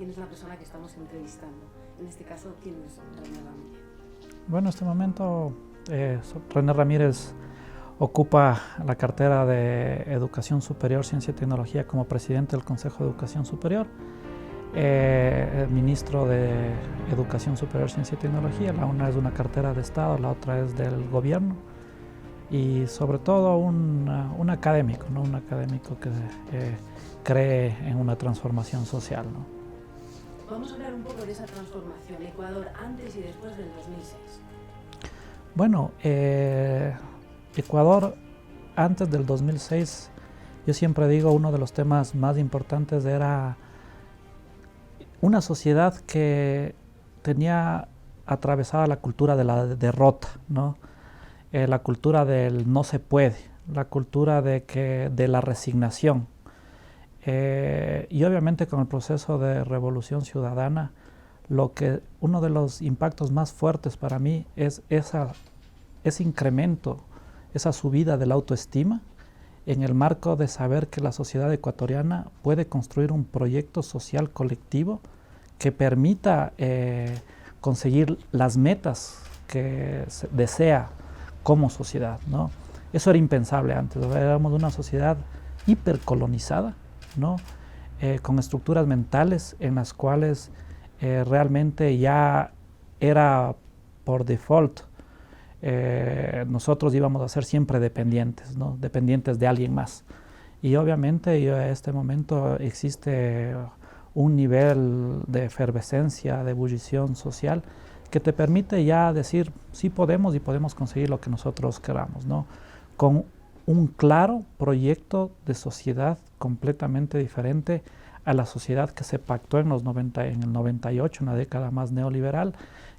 quién es la persona que estamos entrevistando. En este caso, ¿quién es René Ramírez? Bueno, en este momento René Ramírez ocupa la cartera de Educación Superior, Ciencia y Tecnología como presidente del Consejo de Educación Superior, ministro de Educación Superior, Ciencia y Tecnología. La una es una cartera de Estado, la otra es del gobierno, y sobre todo un académico, ¿no? Un académico que cree en una transformación social, ¿no? Vamos a hablar un poco de esa transformación, Ecuador antes y después del 2006. Bueno, Ecuador antes del 2006, yo siempre digo, uno de los temas más importantes era una sociedad que tenía atravesada la cultura de la derrota, ¿no? La cultura del no se puede, la cultura de la resignación. Y obviamente con el proceso de revolución ciudadana, uno de los impactos más fuertes para mí es ese incremento, esa subida de la autoestima en el marco de saber que la sociedad ecuatoriana puede construir un proyecto social colectivo que permita conseguir las metas que desea como sociedad, ¿no? Eso era impensable antes, éramos una sociedad hipercolonizada, ¿no? Con estructuras mentales en las cuales realmente ya era por default nosotros íbamos a ser siempre dependientes, ¿no? Dependientes de alguien más. Y obviamente en este momento existe un nivel de efervescencia, de ebullición social que te permite ya decir sí podemos y podemos conseguir lo que nosotros queramos, ¿no? Con un claro proyecto de sociedad completamente diferente a la sociedad que se pactó en el 98, una década más neoliberal,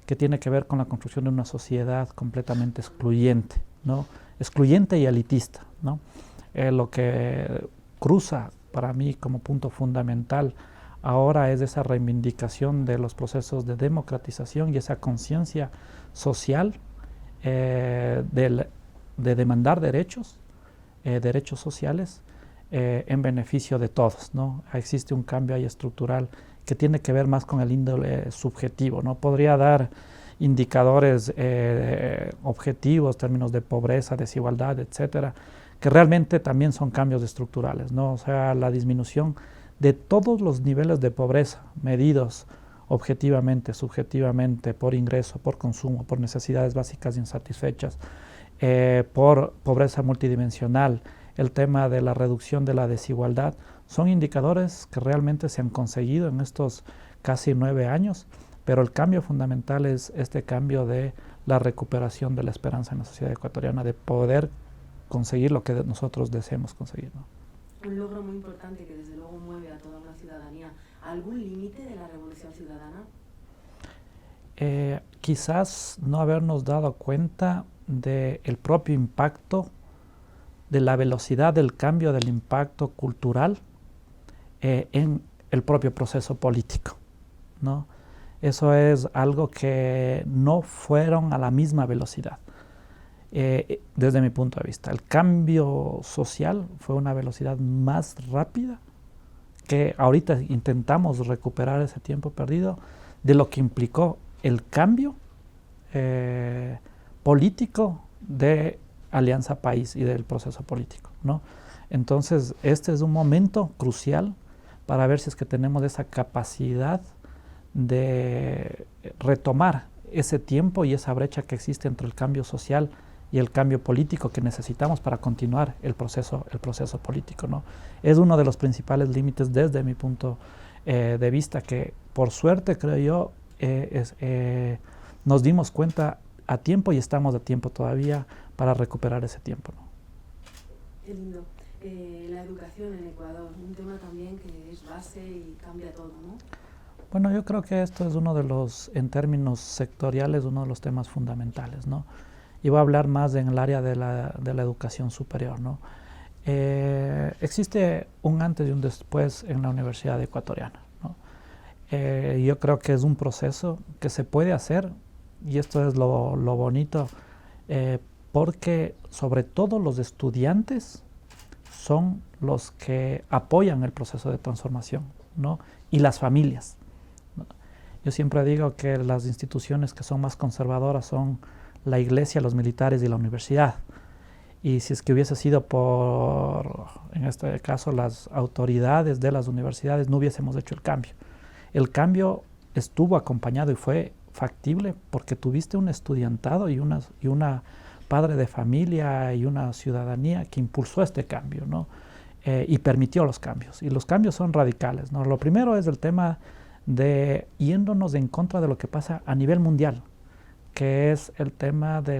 que tiene que ver con la construcción de una sociedad completamente excluyente, ¿no? Excluyente y elitista, ¿no? Lo que cruza para mí como punto fundamental ahora es esa reivindicación de los procesos de democratización y esa conciencia social de demandar derechos sociales en beneficio de todos, ¿no? Existe un cambio ahí estructural que tiene que ver más con el índole subjetivo, ¿no? Podría dar indicadores objetivos, términos de pobreza, desigualdad, etcétera, que realmente también son cambios estructurales, ¿no? O sea, la disminución de todos los niveles de pobreza medidos objetivamente, subjetivamente, por ingreso, por consumo, por necesidades básicas insatisfechas, por pobreza multidimensional, el tema de la reducción de la desigualdad, son indicadores que realmente se han conseguido en estos casi 9 años, pero el cambio fundamental es este cambio de la recuperación de la esperanza en la sociedad ecuatoriana, de poder conseguir lo que nosotros deseamos conseguir, ¿no? Un logro muy importante que desde luego mueve a toda una ciudadanía. ¿Algún límite de la revolución ciudadana? Quizás no habernos dado cuenta del propio impacto, de la velocidad del cambio del impacto cultural en el propio proceso político, ¿no? Eso es algo que no fueron a la misma velocidad, desde mi punto de vista. El cambio social fue una velocidad más rápida, que ahorita intentamos recuperar ese tiempo perdido, de lo que implicó el cambio político de Alianza País y del proceso político, ¿no? Entonces, este es un momento crucial para ver si es que tenemos esa capacidad de retomar ese tiempo y esa brecha que existe entre el cambio social y el cambio político que necesitamos para continuar el proceso político, ¿no? Es uno de los principales límites desde mi punto de vista que, por suerte, creo yo, nos dimos cuenta a tiempo y estamos a tiempo todavía para recuperar ese tiempo, ¿no? Qué lindo. La educación en Ecuador, un tema también que es base y cambia todo, ¿no? Bueno, yo creo que esto es uno de los, en términos sectoriales, uno de los temas fundamentales, ¿no? Y voy a hablar más en el área de la educación superior, ¿no? Existe un antes y un después en la Universidad Ecuatoriana, ¿no? Yo creo que es un proceso que se puede hacer, y esto es lo bonito, porque sobre todo los estudiantes son los que apoyan el proceso de transformación, ¿no? Y las familias. Yo siempre digo que las instituciones que son más conservadoras son la iglesia, los militares y la universidad. Y si es que hubiese sido por, en este caso, las autoridades de las universidades, no hubiésemos hecho el cambio. El cambio estuvo acompañado y fue factible porque tuviste un estudiantado y una padre de familia y una ciudadanía que impulsó este cambio, ¿no? Y permitió los cambios. Y los cambios son radicales, ¿no? Lo primero es el tema de yéndonos en contra de lo que pasa a nivel mundial, que es el tema de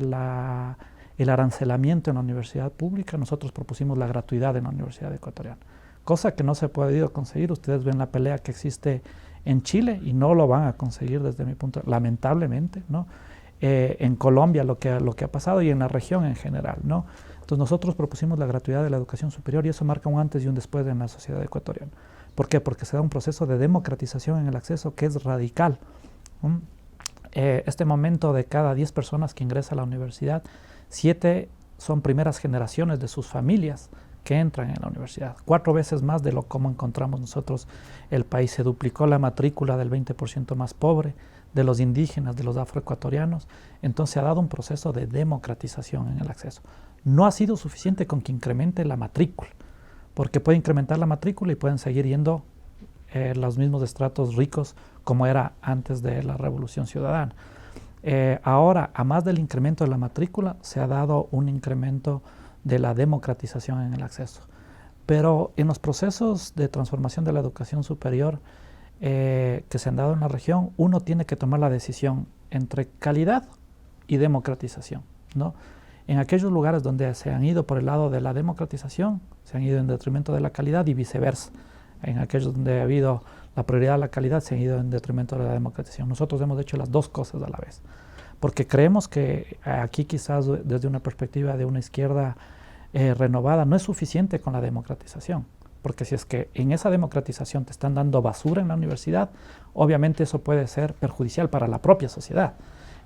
el arancelamiento en la universidad pública. Nosotros propusimos la gratuidad en la Universidad Ecuatoriana, cosa que no se ha podido conseguir. Ustedes ven la pelea que existe en Chile y no lo van a conseguir desde mi punto de vista, lamentablemente, ¿no? En Colombia lo que ha pasado y en la región en general, ¿no? Entonces nosotros propusimos la gratuidad de la educación superior y eso marca un antes y un después en la sociedad ecuatoriana. ¿Por qué? Porque se da un proceso de democratización en el acceso que es radical. Este momento, de cada 10 personas que ingresa a la universidad, 7 son primeras generaciones de sus familias que entran en la universidad. 4 veces más de lo como encontramos nosotros el país. Se duplicó la matrícula del 20% más pobre, de los indígenas, de los afroecuatorianos. Entonces se ha dado un proceso de democratización en el acceso. No ha sido suficiente con que incremente la matrícula, porque puede incrementar la matrícula y pueden seguir yendo los mismos estratos ricos como era antes de la Revolución Ciudadana. Ahora, a más del incremento de la matrícula, se ha dado un incremento de la democratización en el acceso. Pero en los procesos de transformación de la educación superior que se han dado en la región, uno tiene que tomar la decisión entre calidad y democratización, ¿no? En aquellos lugares donde se han ido por el lado de la democratización, se han ido en detrimento de la calidad y viceversa. En aquellos donde ha habido la prioridad de la calidad, se han ido en detrimento de la democratización. Nosotros hemos hecho las dos cosas a la vez, porque creemos que aquí quizás desde una perspectiva de una izquierda renovada no es suficiente con la democratización, porque si es que en esa democratización te están dando basura en la universidad, obviamente eso puede ser perjudicial para la propia sociedad.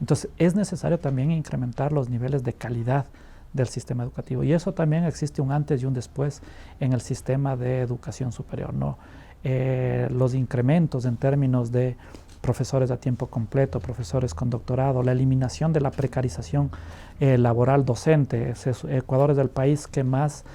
Entonces es necesario también incrementar los niveles de calidad del sistema educativo y eso también existe un antes y un después en el sistema de educación superior, ¿no? Los incrementos en términos de profesores a tiempo completo, profesores con doctorado, la eliminación de la precarización laboral docente. Ecuador es el país que más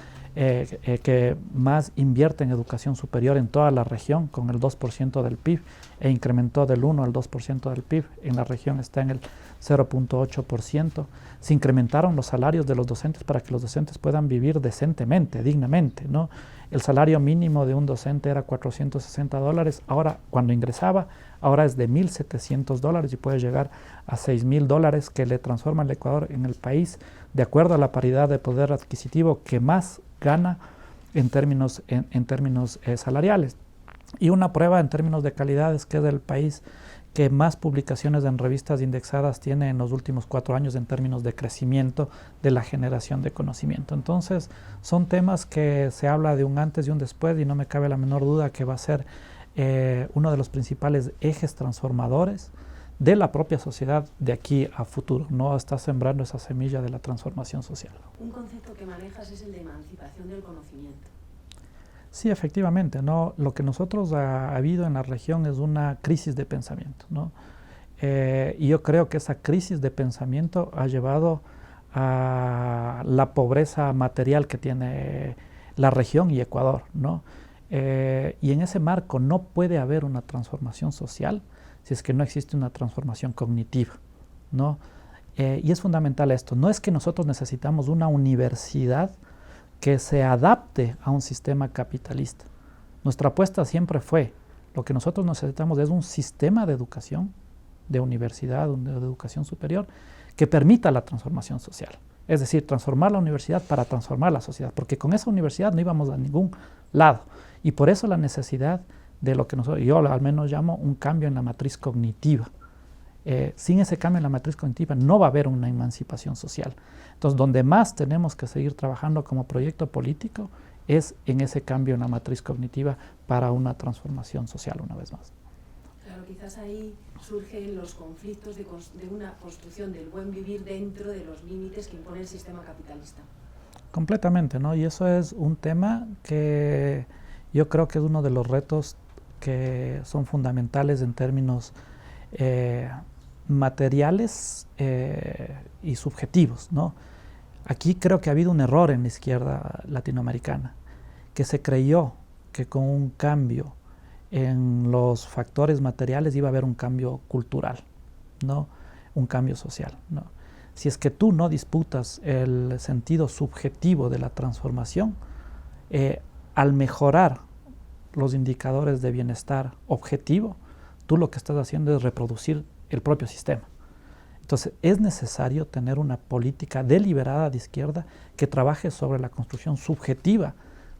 invierte en educación superior en toda la región, con el 2% del PIB, e incrementó del 1 al 2% del PIB. En la región está en el 0.8%. Se incrementaron los salarios de los docentes para que los docentes puedan vivir decentemente, dignamente, ¿no? El salario mínimo de un docente era $460, ahora cuando ingresaba, ahora es de $1.700 y puede llegar a $6.000, que le transforma al Ecuador en el país, de acuerdo a la paridad de poder adquisitivo, que más gana en términos salariales. Y una prueba en términos de calidad es que es el país que más publicaciones en revistas indexadas tiene en los últimos 4 años en términos de crecimiento de la generación de conocimiento. Entonces, son temas que se habla de un antes y un después y no me cabe la menor duda que va a ser uno de los principales ejes transformadores de la propia sociedad de aquí a futuro. No está sembrando esa semilla de la transformación social. Un concepto que manejas es el de emancipación del conocimiento. Sí, efectivamente, ¿no? Lo que nosotros ha habido en la región es una crisis de pensamiento, ¿no? Y yo creo que esa crisis de pensamiento ha llevado a la pobreza material que tiene la región y Ecuador, ¿no? Y en ese marco no puede haber una transformación social si es que no existe una transformación cognitiva, ¿no? Y es fundamental esto. No es que nosotros necesitamos una universidad que se adapte a un sistema capitalista. Nuestra apuesta siempre fue, lo que nosotros necesitamos es un sistema de educación, de universidad, de educación superior, que permita la transformación social. Es decir, transformar la universidad para transformar la sociedad, porque con esa universidad no íbamos a ningún lado. Y por eso la necesidad de lo que yo al menos llamo un cambio en la matriz cognitiva. Sin ese cambio en la matriz cognitiva no va a haber una emancipación social. Entonces, donde más tenemos que seguir trabajando como proyecto político es en ese cambio en la matriz cognitiva para una transformación social una vez más. Claro, quizás ahí surgen los conflictos de una construcción del buen vivir dentro de los límites que impone el sistema capitalista. Completamente, ¿no? Y eso es un tema que yo creo que es uno de los retos que son fundamentales en términos materiales y subjetivos, ¿no? Aquí creo que ha habido un error en la izquierda latinoamericana, que se creyó que con un cambio en los factores materiales iba a haber un cambio cultural, ¿no? Un cambio social, ¿no? Si es que tú no disputas el sentido subjetivo de la transformación, al mejorar los indicadores de bienestar objetivo, tú lo que estás haciendo es reproducir el propio sistema. Entonces, es necesario tener una política deliberada de izquierda que trabaje sobre la construcción subjetiva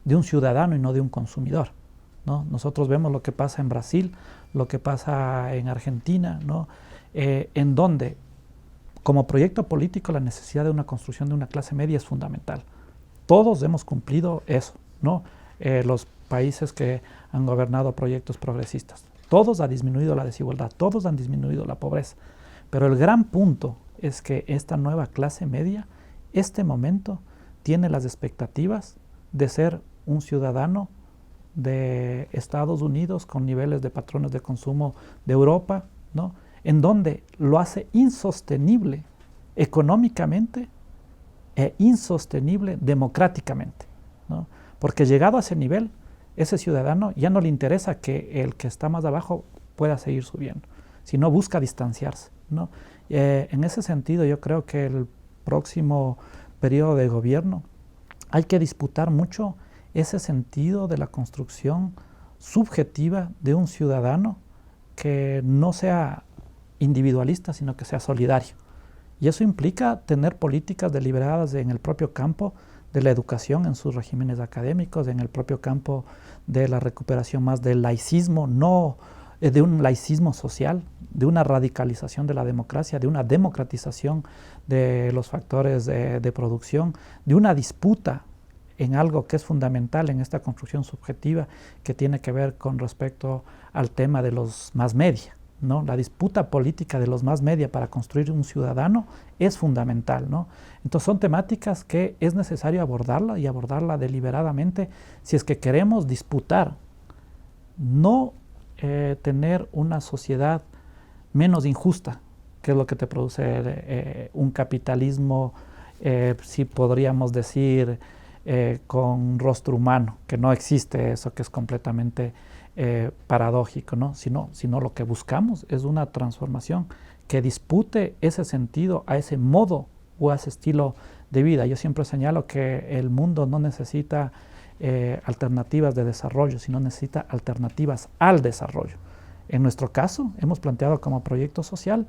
de un ciudadano y no de un consumidor, ¿no? Nosotros vemos lo que pasa en Brasil, lo que pasa en Argentina, ¿no? En donde, como proyecto político, la necesidad de una construcción de una clase media es fundamental. Todos hemos cumplido eso, ¿no? Los países que han gobernado proyectos progresistas. Todos han disminuido la desigualdad, todos han disminuido la pobreza. Pero el gran punto es que esta nueva clase media, este momento, tiene las expectativas de ser un ciudadano de Estados Unidos con niveles de patrones de consumo de Europa, ¿no? En donde lo hace insostenible económicamente e insostenible democráticamente, ¿no? Porque llegado a ese nivel, ese ciudadano ya no le interesa que el que está más abajo pueda seguir subiendo, sino busca distanciarse, ¿no? En ese sentido, yo creo que el próximo periodo de gobierno hay que disputar mucho ese sentido de la construcción subjetiva de un ciudadano que no sea individualista, sino que sea solidario. Y eso implica tener políticas deliberadas en el propio campo de la educación, en sus regímenes académicos, en el propio campo de la recuperación más del laicismo, no de un laicismo social, de una radicalización de la democracia, de una democratización de los factores de producción, de una disputa en algo que es fundamental en esta construcción subjetiva que tiene que ver con respecto al tema de los más media, ¿no? La disputa política de los más media para construir un ciudadano es fundamental, ¿no? Entonces son temáticas que es necesario abordarla y abordarla deliberadamente si es que queremos disputar, no tener una sociedad menos injusta, que es lo que te produce un capitalismo, si podríamos decir, con rostro humano, que no existe eso, que es completamente paradójico, ¿no? Sino lo que buscamos es una transformación que dispute ese sentido a ese modo o a ese estilo de vida. Yo siempre señalo que el mundo no necesita alternativas de desarrollo, sino necesita alternativas al desarrollo. En nuestro caso, hemos planteado como proyecto social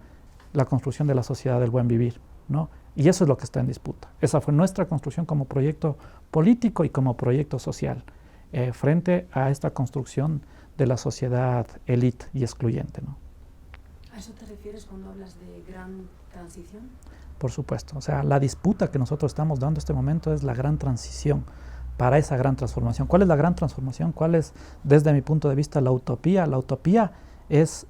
la construcción de la sociedad del buen vivir, ¿no? Y eso es lo que está en disputa. Esa fue nuestra construcción como proyecto político y como proyecto social, frente a esta construcción de la sociedad élite y excluyente, ¿no? ¿A eso te refieres cuando hablas de gran transición? Por supuesto. O sea, la disputa que nosotros estamos dando en este momento es la gran transición para esa gran transformación. ¿Cuál es la gran transformación? ¿Cuál es, desde mi punto de vista, la utopía? La utopía es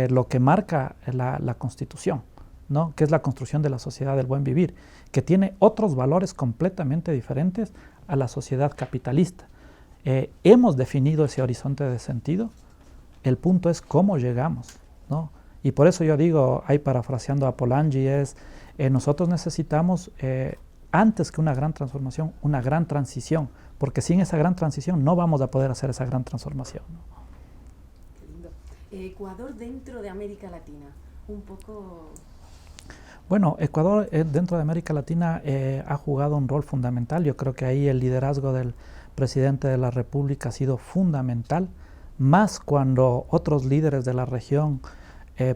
lo que marca la Constitución, ¿no? Que es la construcción de la sociedad del buen vivir, que tiene otros valores completamente diferentes a la sociedad capitalista. Hemos definido ese horizonte de sentido, el punto es cómo llegamos, ¿no? Y por eso yo digo, ahí parafraseando a Polanyi, nosotros necesitamos, antes que una gran transformación, una gran transición, porque sin esa gran transición no vamos a poder hacer esa gran transformación, ¿no? Qué lindo. Ecuador dentro de América Latina, un poco... Bueno, Ecuador dentro de América Latina ha jugado un rol fundamental. Yo creo que ahí el liderazgo del presidente de la República ha sido fundamental, más cuando otros líderes de la región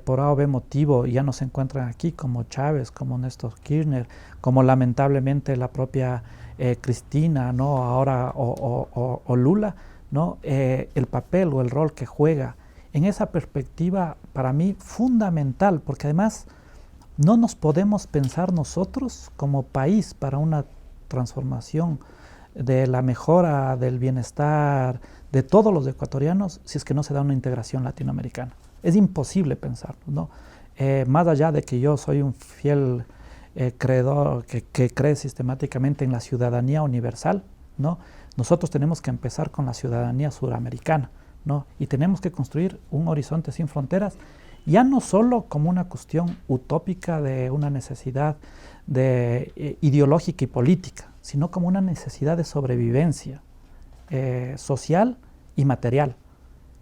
por A o B motivo ya no se encuentran aquí, como Chávez, como Néstor Kirchner, como lamentablemente la propia Cristina, ¿no? Ahora o Lula, ¿no? El papel o el rol que juega en esa perspectiva para mí fundamental, porque además no nos podemos pensar nosotros como país para una transformación de la mejora del bienestar de todos los ecuatorianos si es que no se da una integración latinoamericana. Es imposible pensarlo, ¿no? Más allá de que yo soy un fiel creedor que cree sistemáticamente en la ciudadanía universal, ¿no? Nosotros tenemos que empezar con la ciudadanía suramericana, ¿no? Y tenemos que construir un horizonte sin fronteras ya no solo como una cuestión utópica de una necesidad ideológica y política, sino como una necesidad de sobrevivencia social y material.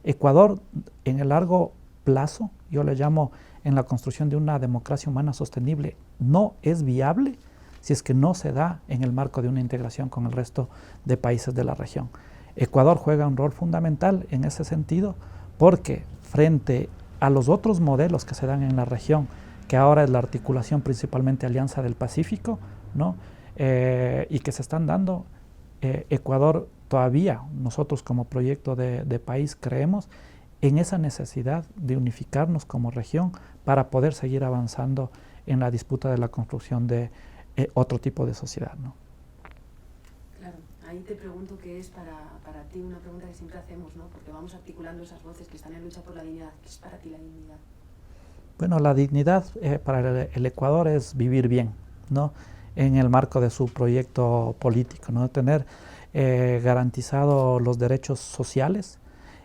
Ecuador, en el largo plazo, yo le llamo en la construcción de una democracia humana sostenible, no es viable si es que no se da en el marco de una integración con el resto de países de la región. Ecuador juega un rol fundamental en ese sentido porque frente a los otros modelos que se dan en la región, que ahora es la articulación principalmente Alianza del Pacífico, ¿no? Y que se están dando, Ecuador todavía, nosotros como proyecto de país creemos en esa necesidad de unificarnos como región para poder seguir avanzando en la disputa de la construcción de otro tipo de sociedad, ¿no? Claro, ahí te pregunto qué es para ti una pregunta que siempre hacemos, ¿no? Porque vamos articulando esas voces que están en lucha por la dignidad. ¿Qué es para ti la dignidad? Bueno, la dignidad para el Ecuador es vivir bien, ¿no? En el marco de su proyecto político, ¿no? Tener garantizado los derechos sociales,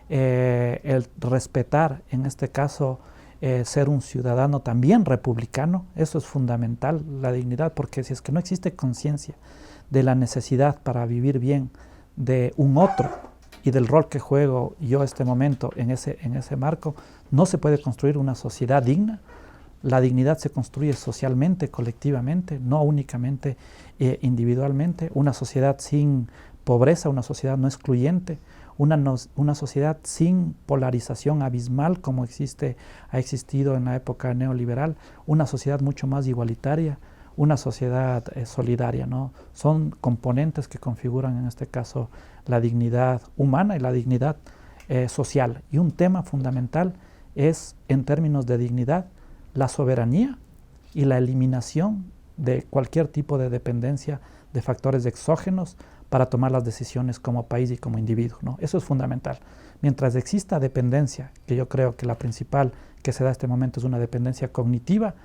el respetar, en este caso, ser un ciudadano también republicano, eso es fundamental, la dignidad, porque si es que no existe conciencia de la necesidad para vivir bien de un otro y del rol que juego yo este momento en ese marco, no se puede construir una sociedad digna. La dignidad se construye socialmente, colectivamente, no únicamente individualmente. Una sociedad sin pobreza, una sociedad no excluyente, una sociedad sin polarización abismal como ha existido en la época neoliberal, una sociedad mucho más igualitaria, una sociedad solidaria, ¿no? Son componentes que configuran en este caso la dignidad humana y la dignidad social. Y un tema fundamental es, en términos de dignidad, la soberanía y la eliminación de cualquier tipo de dependencia de factores exógenos para tomar las decisiones como país y como individuo, ¿no? Eso es fundamental. Mientras exista dependencia, que yo creo que la principal que se da en este momento es una dependencia cognitiva,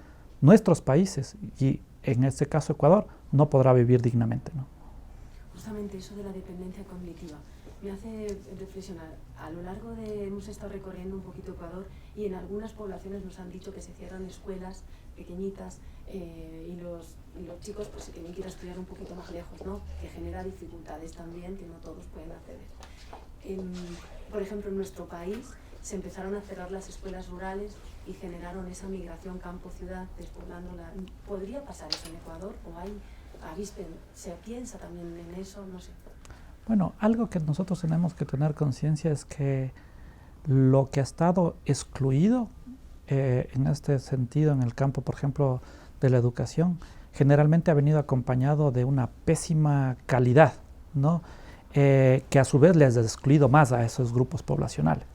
nuestros países, y en este caso Ecuador, no podrá vivir dignamente, ¿no? Justamente eso de la dependencia cognitiva me hace reflexionar. A lo largo hemos estado recorriendo un poquito Ecuador y en algunas poblaciones nos han dicho que se cierran escuelas pequeñitas y los chicos pues se tienen que ir a estudiar un poquito más lejos, ¿no? Que genera dificultades también que no todos pueden acceder. Por ejemplo, en nuestro país se empezaron a cerrar las escuelas rurales y generaron esa migración campo-ciudad despoblándola. ¿Podría pasar eso en Ecuador o se piensa también en eso? No sé. Bueno, algo que nosotros tenemos que tener conciencia es que lo que ha estado excluido en este sentido en el campo, por ejemplo, de la educación, generalmente ha venido acompañado de una pésima calidad, ¿no? Que a su vez les ha excluido más a esos grupos poblacionales.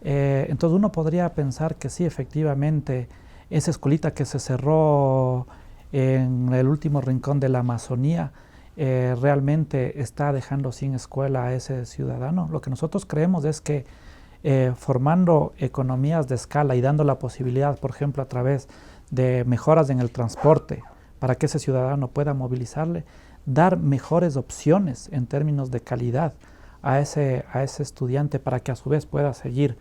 Entonces uno podría pensar que sí, efectivamente, esa escuelita que se cerró en el último rincón de la Amazonía realmente está dejando sin escuela a ese ciudadano. Lo que nosotros creemos es que formando economías de escala y dando la posibilidad, por ejemplo, a través de mejoras en el transporte para que ese ciudadano pueda movilizarle, dar mejores opciones en términos de calidad a ese estudiante para que a su vez pueda seguir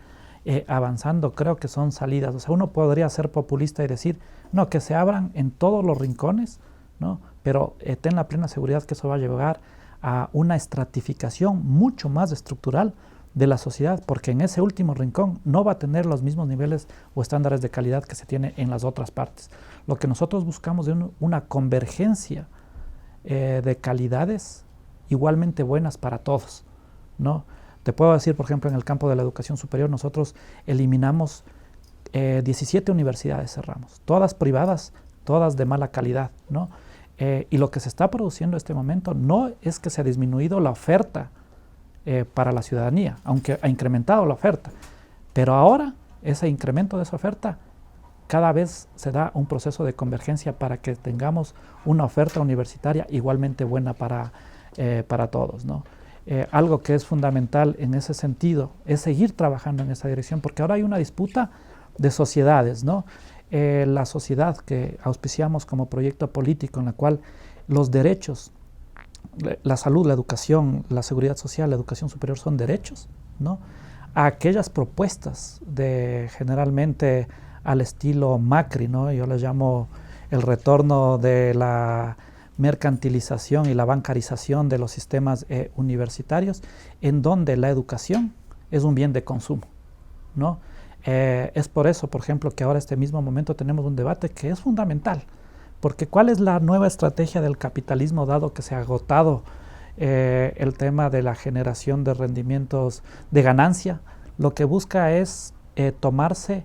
avanzando, creo que son salidas. O sea, uno podría ser populista y decir, no, que se abran en todos los rincones, ¿no? Pero ten la plena seguridad que eso va a llevar a una estratificación mucho más estructural de la sociedad, porque en ese último rincón no va a tener los mismos niveles o estándares de calidad que se tiene en las otras partes. Lo que nosotros buscamos es una convergencia de calidades igualmente buenas para todos, ¿no? Te puedo decir, por ejemplo, en el campo de la educación superior, nosotros eliminamos 17 universidades, cerramos, todas privadas, todas de mala calidad, ¿no? Y lo que se está produciendo en este momento no es que se ha disminuido la oferta para la ciudadanía, aunque ha incrementado la oferta, pero ahora ese incremento de esa oferta cada vez se da un proceso de convergencia para que tengamos una oferta universitaria igualmente buena para todos, ¿no? Algo que es fundamental en ese sentido es seguir trabajando en esa dirección, porque ahora hay una disputa de sociedades, ¿no? La sociedad que auspiciamos como proyecto político, en la cual los derechos, la salud, la educación, la seguridad social, la educación superior son derechos, ¿no? A aquellas propuestas de generalmente al estilo Macri, ¿no? Yo le llamo el retorno de la mercantilización y la bancarización de los sistemas universitarios, en donde la educación es un bien de consumo, ¿no? Es por eso, por ejemplo, que ahora en este mismo momento tenemos un debate que es fundamental, porque ¿cuál es la nueva estrategia del capitalismo, dado que se ha agotado el tema de la generación de rendimientos de ganancia? Lo que busca es tomarse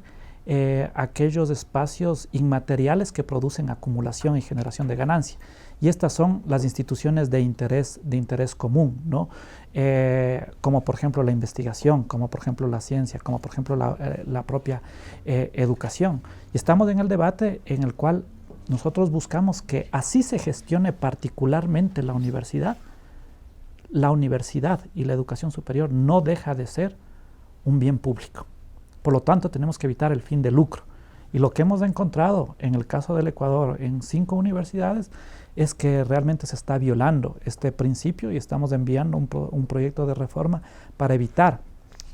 aquellos espacios inmateriales que producen acumulación y generación de ganancia. Y estas son las instituciones de interés común, ¿no? Como por ejemplo la investigación, como por ejemplo la ciencia, como por ejemplo la propia educación. Y estamos en el debate en el cual nosotros buscamos que así se gestione particularmente la universidad y la educación superior no deja de ser un bien público. Por lo tanto, tenemos que evitar el fin de lucro. Y lo que hemos encontrado en el caso del Ecuador en 5 universidades es que realmente se está violando este principio y estamos enviando un proyecto de reforma para evitar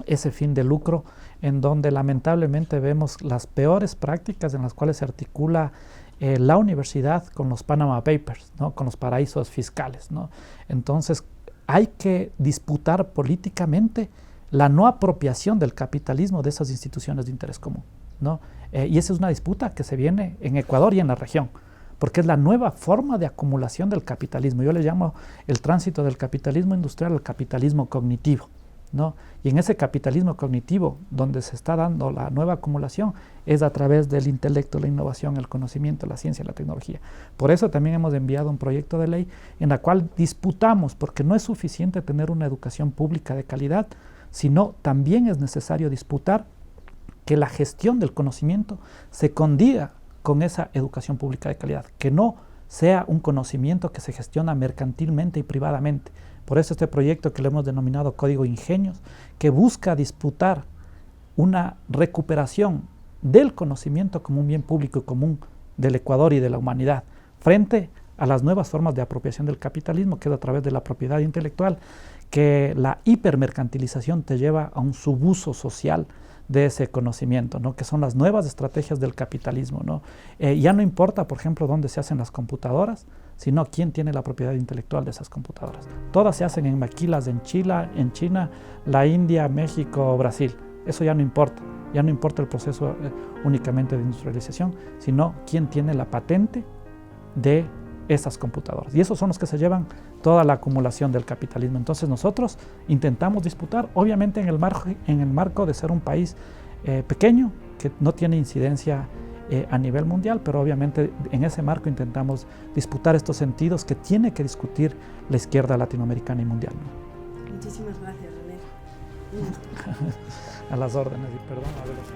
ese fin de lucro, en donde lamentablemente vemos las peores prácticas en las cuales se articula la universidad con los Panama Papers, ¿no? Con los paraísos fiscales, ¿no? Entonces hay que disputar políticamente la no apropiación del capitalismo de esas instituciones de interés común, ¿no? Y esa es una disputa que se viene en Ecuador y en la región, porque es la nueva forma de acumulación del capitalismo. Yo le llamo el tránsito del capitalismo industrial al capitalismo cognitivo, ¿no? Y en ese capitalismo cognitivo, donde se está dando la nueva acumulación, es a través del intelecto, la innovación, el conocimiento, la ciencia, la tecnología. Por eso también hemos enviado un proyecto de ley en la cual disputamos, porque no es suficiente tener una educación pública de calidad, sino también es necesario disputar que la gestión del conocimiento se condiga con esa educación pública de calidad, que no sea un conocimiento que se gestiona mercantilmente y privadamente. Por eso este proyecto que le hemos denominado Código Ingenios, que busca disputar una recuperación del conocimiento como un bien público y común del Ecuador y de la humanidad, frente a las nuevas formas de apropiación del capitalismo, que es a través de la propiedad intelectual, que la hipermercantilización te lleva a un subuso social de ese conocimiento, ¿no? Que son las nuevas estrategias del capitalismo, ¿no? Ya no importa, por ejemplo, dónde se hacen las computadoras, sino quién tiene la propiedad intelectual de esas computadoras. Todas se hacen en maquilas en China, la India, México, Brasil. Eso ya no importa el proceso únicamente de industrialización, sino quién tiene la patente de esas computadoras. Y esos son los que se llevan toda la acumulación del capitalismo. Entonces nosotros intentamos disputar, obviamente en el marco de ser un país pequeño, que no tiene incidencia a nivel mundial, pero obviamente en ese marco intentamos disputar estos sentidos que tiene que discutir la izquierda latinoamericana y mundial, ¿no? Muchísimas gracias, René. A las órdenes, y perdón haberlos